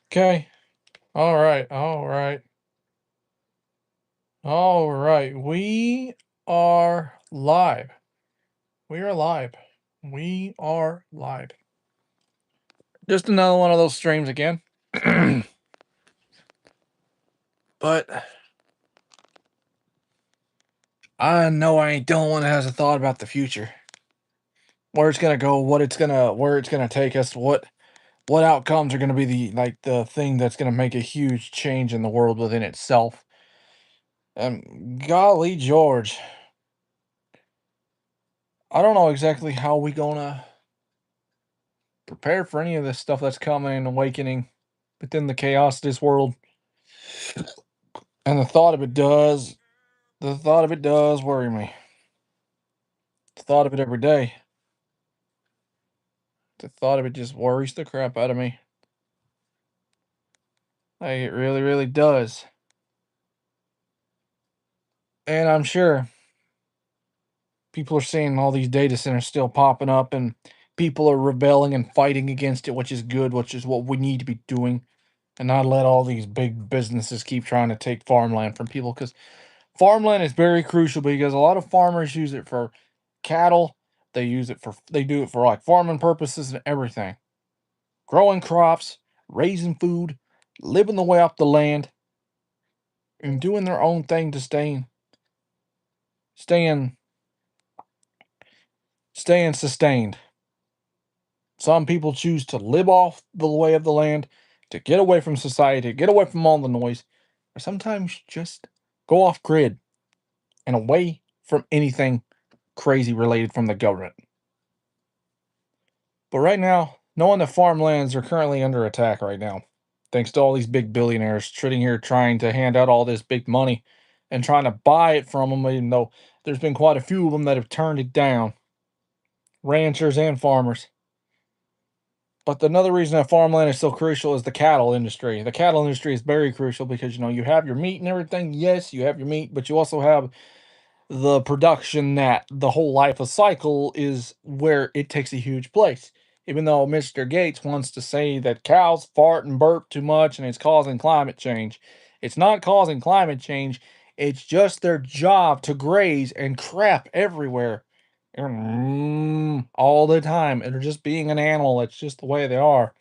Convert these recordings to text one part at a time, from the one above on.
Okay. All right. All right. All right. We are live. We are live. We are live. Just another one of those streams again. But I know I ain't the only one that has a thought about the future. Where it's gonna go, where it's gonna take us, what outcomes are gonna be the thing that's gonna make a huge change in the world within itself. And golly George, I don't know exactly how we gonna prepare for any of this stuff that's coming and awakening within the chaos of this world. And the thought of it does worry me. The thought of it every day. The thought of it just worries the crap out of me. Like it really, really does. And I'm sure people are seeing all these data centers still popping up and people are rebelling and fighting against it, which is good, which is what we need to be doing. And not let all these big businesses keep trying to take farmland from people because farmland is very crucial because a lot of farmers use it for cattle. They do it for like farming purposes and everything. Growing crops, raising food, living the way off the land, and doing their own thing to staying staying sustained. Some people choose to live off the way of the land, to get away from society, get away from all the noise, or sometimes just go off grid and away from anything crazy related from the government. But right now, knowing that farmlands are currently under attack right now, thanks to all these big billionaires sitting here trying to hand out all this big money and trying to buy it from them, even though there's been quite a few of them that have turned it down, ranchers and farmers. But another reason that farmland is so crucial is the cattle industry. The cattle industry is very crucial because you have your meat and everything. Yes, you have your meat, but you also have the production that the whole life of cycle is where it takes a huge place. Even though Mr. Gates wants to say that cows fart and burp too much and it's causing climate change, it's not causing climate change. It's just their job to graze and crap everywhere all the time. And they're just being an animal. It's just the way they are.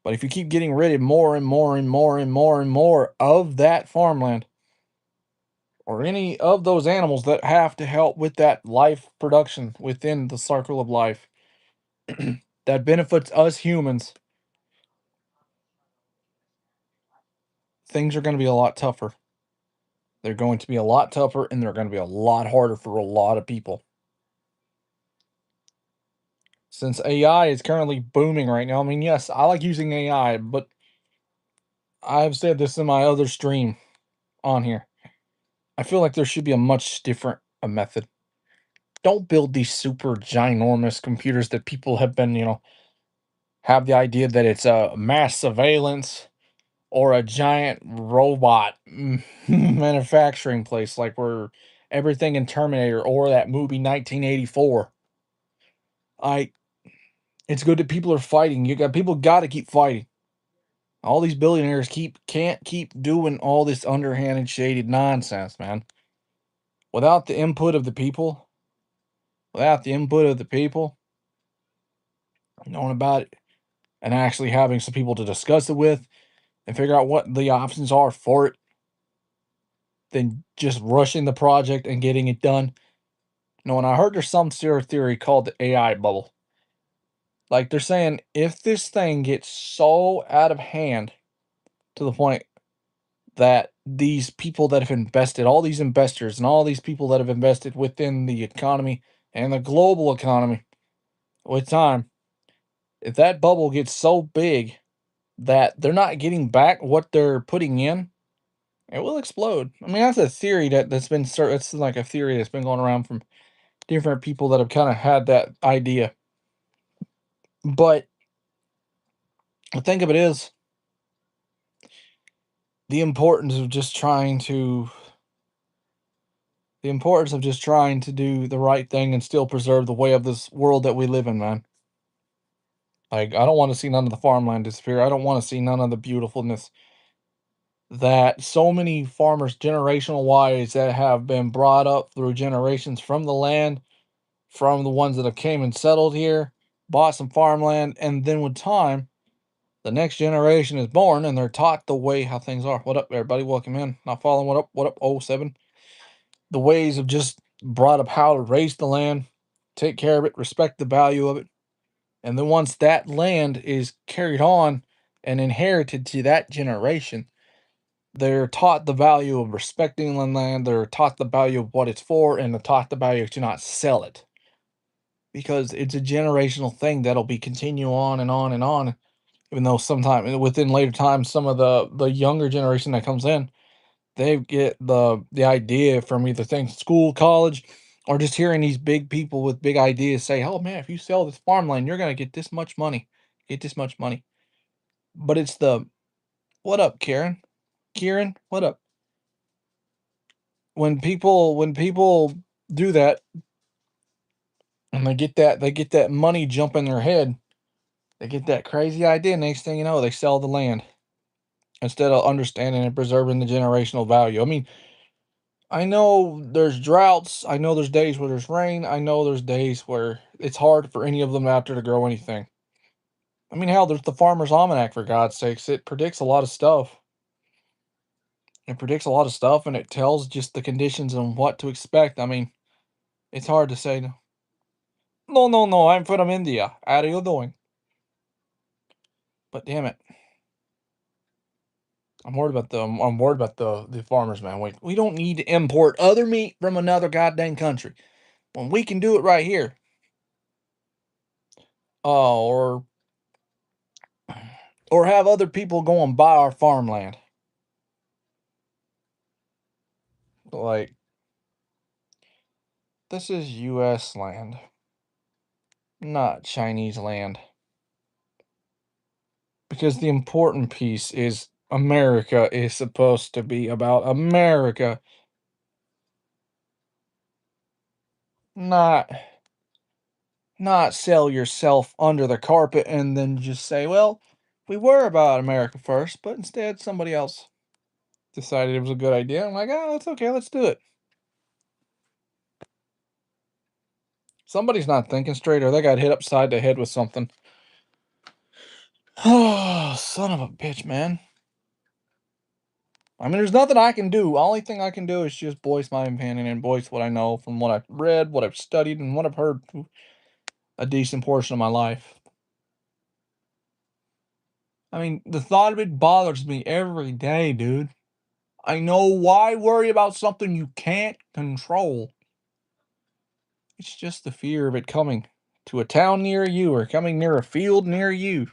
But if you keep getting rid of more and more and more and more and more of that farmland, or any of those animals that have to help with that life production within the circle of life that benefits us humans, things are going to be a lot tougher. They're going to be a lot tougher and they're going to be a lot harder for a lot of people. Since AI is currently booming right now, I mean, yes, I like using AI, but I've said this in my other stream on here. I feel like there should be a much different a method. Don't build these super ginormous computers that people have been, have the idea that it's a mass surveillance or a giant robot manufacturing place like where everything in Terminator or that movie 1984. I It's good that people are fighting. People got to keep fighting. All these billionaires can't keep doing all this underhanded shaded nonsense, man. Without the input of the people, without the input of the people knowing about it and actually having some people to discuss it with and figure out what the options are for it, than just rushing the project and getting it done. No, and I heard there's some sort of theory called the AI bubble. Like they're saying if this thing gets so out of hand to the point that these people that have invested, all these investors and all these people that have invested within the economy and the global economy with time, if that bubble gets so big that they're not getting back what they're putting in, it will explode. I mean, that's a theory that's been it's like a theory that's been going around from different people that have kind of had that idea. But the thing of it is, the importance of just trying to the importance of just trying to do the right thing and still preserve the way of this world that we live in, man. Like, I don't wanna see none of the farmland disappear. I don't wanna see none of the beautifulness that so many farmers generational wise that have been brought up through generations from the land, from the ones that have came and settled here, bought some farmland, and then with time, the next generation is born and they're taught the way how things are. What up, everybody? Welcome in. Not following what up? What up? Oh 07. The ways of just brought up how to raise the land, take care of it, respect the value of it. And then once that land is carried on and inherited to that generation, they're taught the value of respecting the land. They're taught the value of what it's for, and they're taught the value to not sell it because it's a generational thing that'll be continue on and on and on. Even though sometime within later times, some of the younger generation that comes in, they get the idea from either things school, college, or just hearing these big people with big ideas say, "Oh man, if you sell this farmland, you're gonna get this much money, get this much money." But it's the what up, Karen? Kieran, what up? When people do that and they get that money jump in their head, they get that crazy idea. Next thing you know, they sell the land instead of understanding and preserving the generational value. I mean, I know there's droughts. I know there's days where there's rain. I know there's days where it's hard for any of them out there to grow anything. I mean, hell, there's the Farmer's Almanac for God's sakes. It predicts a lot of stuff. It predicts a lot of stuff, and it tells just the conditions and what to expect. I mean, it's hard to say. No, no, no, no. I'm from India. How are you doing? But damn it, I'm worried about the farmers, man. We don't need to import other meat from another goddamn country when we can do it right here. Or have other people go and buy our farmland. Like, this is US land, not Chinese land. Because the important piece is America is supposed to be about America, not sell yourself under the carpet and then just say, well, we were about America first, but instead somebody else decided it was a good idea. I'm like, oh, that's okay, let's do it. Somebody's not thinking straight or they got hit upside the head with something. Oh, son of a bitch, man. I mean, there's nothing I can do. Only thing I can do is just voice my opinion and voice what I know from what I've read, what I've studied, and what I've heard a decent portion of my life. I mean, the thought of it bothers me every day, dude. I know why worry about something you can't control. It's just the fear of it coming to a town near you or coming near a field near you.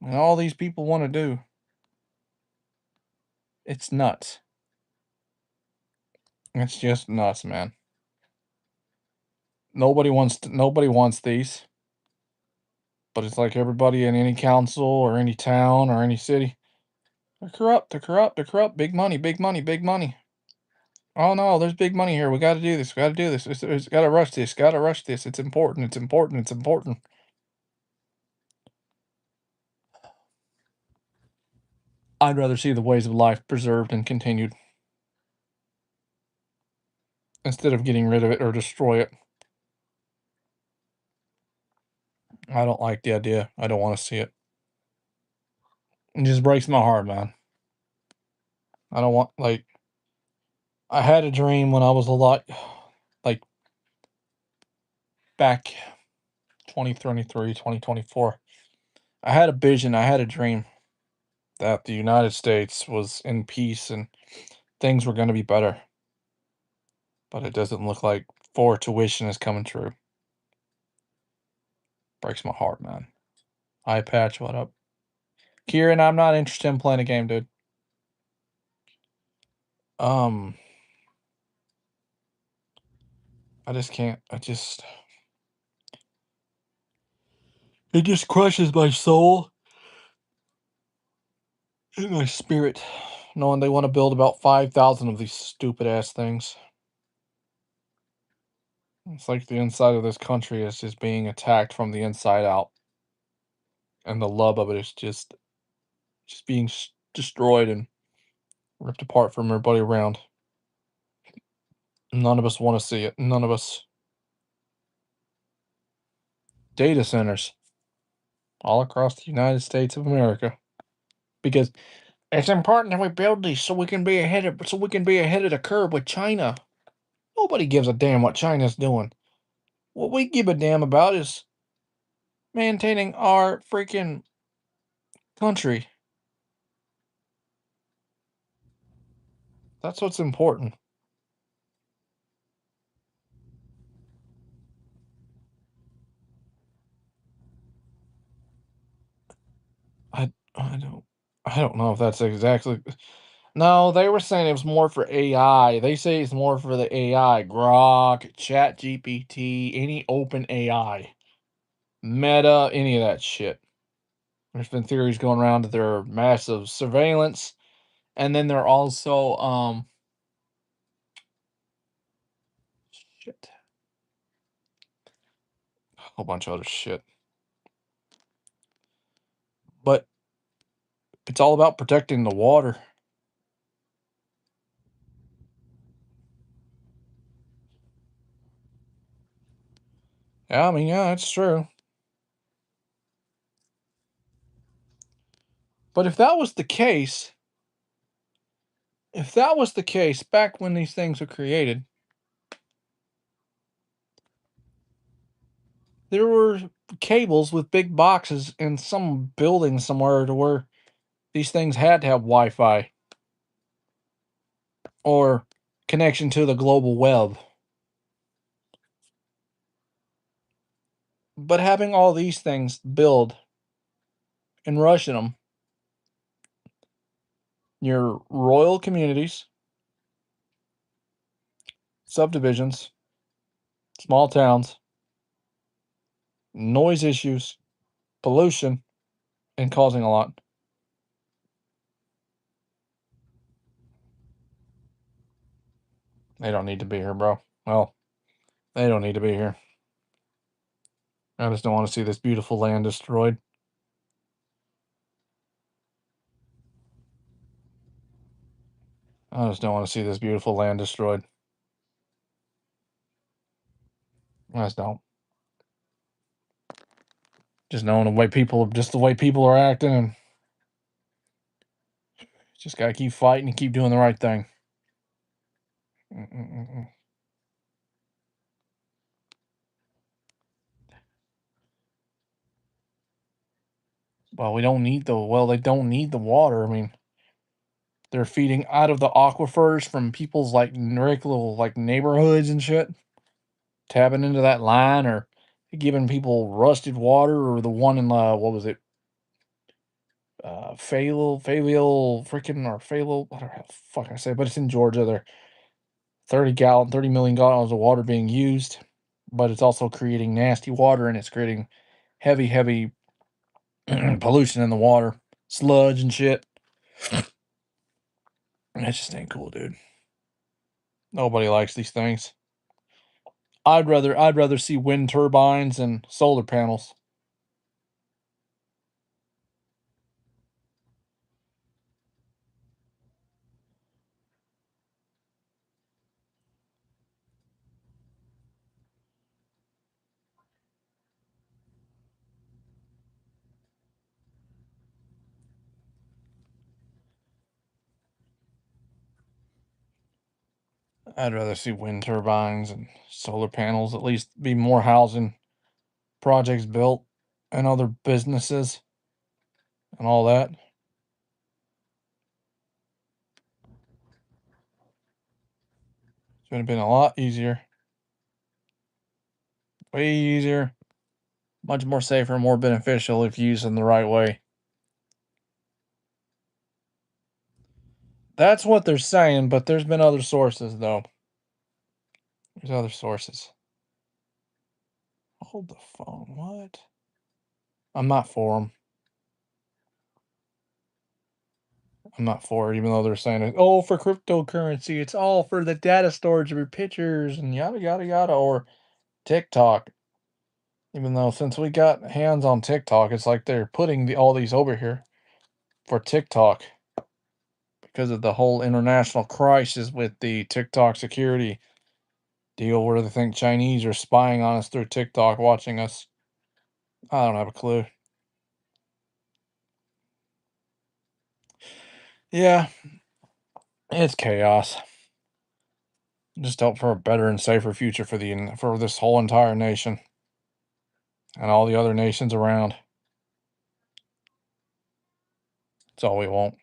And all these people want to do. It's nuts. It's just nuts, man. Nobody wants these. But it's like everybody in any council or any town or any city. They're corrupt. They're corrupt. They're corrupt. Big money. Big money. Big money. Oh no, there's big money here. We got to do this. We got to do this. It's got to rush this. Got to rush this. It's important. It's important. It's important. I'd rather see the ways of life preserved and continued instead of getting rid of it or destroy it. I don't like the idea. I don't want to see it. It just breaks my heart, man. I don't want like I had a dream when I was a lot like back 2023, 2024. I had a vision, I had a dream that the United States was in peace and things were going to be better. But it doesn't look like for tuition is coming true. Breaks my heart, man. Eye patch, what up? Kieran, I'm not interested in playing a game, dude. Um, I just can't. It just crushes my soul and my spirit knowing they want to build about 5,000 of these stupid ass things. It's like the inside of this country is just being attacked from the inside out. and the love of it is just being destroyed and ripped apart from everybody around. None of us want to see it. None of us. Data centers all across the United States of America because it's important that we build these so we can be ahead of the curve with China. Nobody gives a damn what China's doing. What we give a damn about is maintaining our freaking country. That's what's important. I don't know if that's exactly. No, they were saying it was more for AI. They say it's more for the AI, Grok, Chat GPT, any open AI, Meta, any of that shit. There's been theories going around that they're massive surveillance, and then they're also shit, a whole bunch of other shit. But it's all about protecting the water. Yeah, I mean, yeah, it's true. But if that was the case back when these things were created, there were cables with big boxes in some building somewhere to where these things had to have Wi-Fi or connection to the global web. But having all these things build and rushing them, your royal communities, subdivisions, small towns, noise issues, pollution, and causing a lot. They don't need to be here, bro. Well, they don't need to be here. I just don't want to see this beautiful land destroyed. I just don't want to see this beautiful land destroyed. I just don't. Just the way people are acting, and just gotta keep fighting and keep doing the right thing. Mm-mm-mm-mm. They don't need the water. I mean, they're feeding out of the aquifers from people's like little like neighborhoods and shit, tapping into that line or giving people rusted water or the one in what was it? Fayetteville, freaking or Fayetteville, I don't know how the fuck I say, it, but it's in Georgia. They're 30 million gallons of water being used, but it's also creating nasty water and it's creating heavy pollution in the water, sludge and shit. That just ain't cool, dude. Nobody likes these things. I'd rather see wind turbines and solar panels. I'd rather see wind turbines and solar panels, at least be more housing projects built and other businesses and all that. It's would have been a lot easier, way easier, much more safer, more beneficial if used in the right way. That's what they're saying, but there's been other sources though. There's other sources. Hold the phone. What? I'm not for them. I'm not for it, even though they're saying it. Oh, for cryptocurrency, it's all for the data storage of your pictures and yada yada yada. Or TikTok. Even though since we got hands on TikTok, it's like they're putting all these over here for TikTok because of the whole international crisis with the TikTok security deal where they think Chinese are spying on us through TikTok, watching us. I don't have a clue. Yeah, it's chaos. Just hope for a better and safer future for for this whole entire nation and all the other nations around. That's all we want.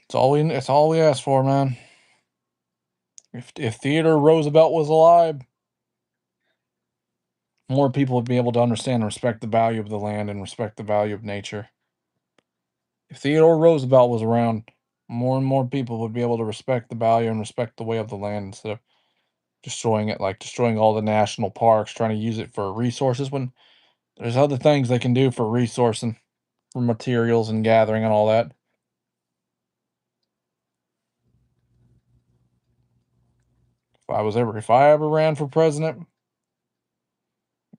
It's all we ask for, man. If Theodore Roosevelt was alive, more people would be able to understand and respect the value of the land and respect the value of nature. If Theodore Roosevelt was around, more and more people would be able to respect the value and respect the way of the land instead of destroying it, like destroying all the national parks, trying to use it for resources when there's other things they can do for resourcing, for materials and gathering and all that. If I ever ran for president,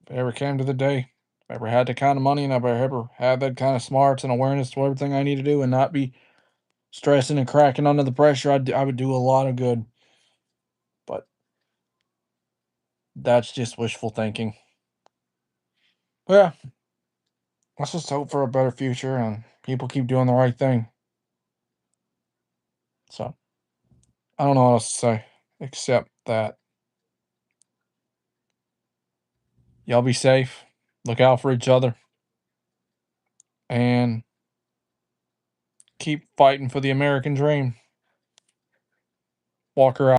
if it ever came to the day, if I ever had the kind of money and if I ever had that kind of smarts and awareness to everything I need to do and not be stressing and cracking under the pressure, I would do a lot of good. But that's just wishful thinking. Yeah, let's just hope for a better future and people keep doing the right thing. So I don't know what else to say except that y'all be safe, look out for each other, and keep fighting for the American dream. Walker out.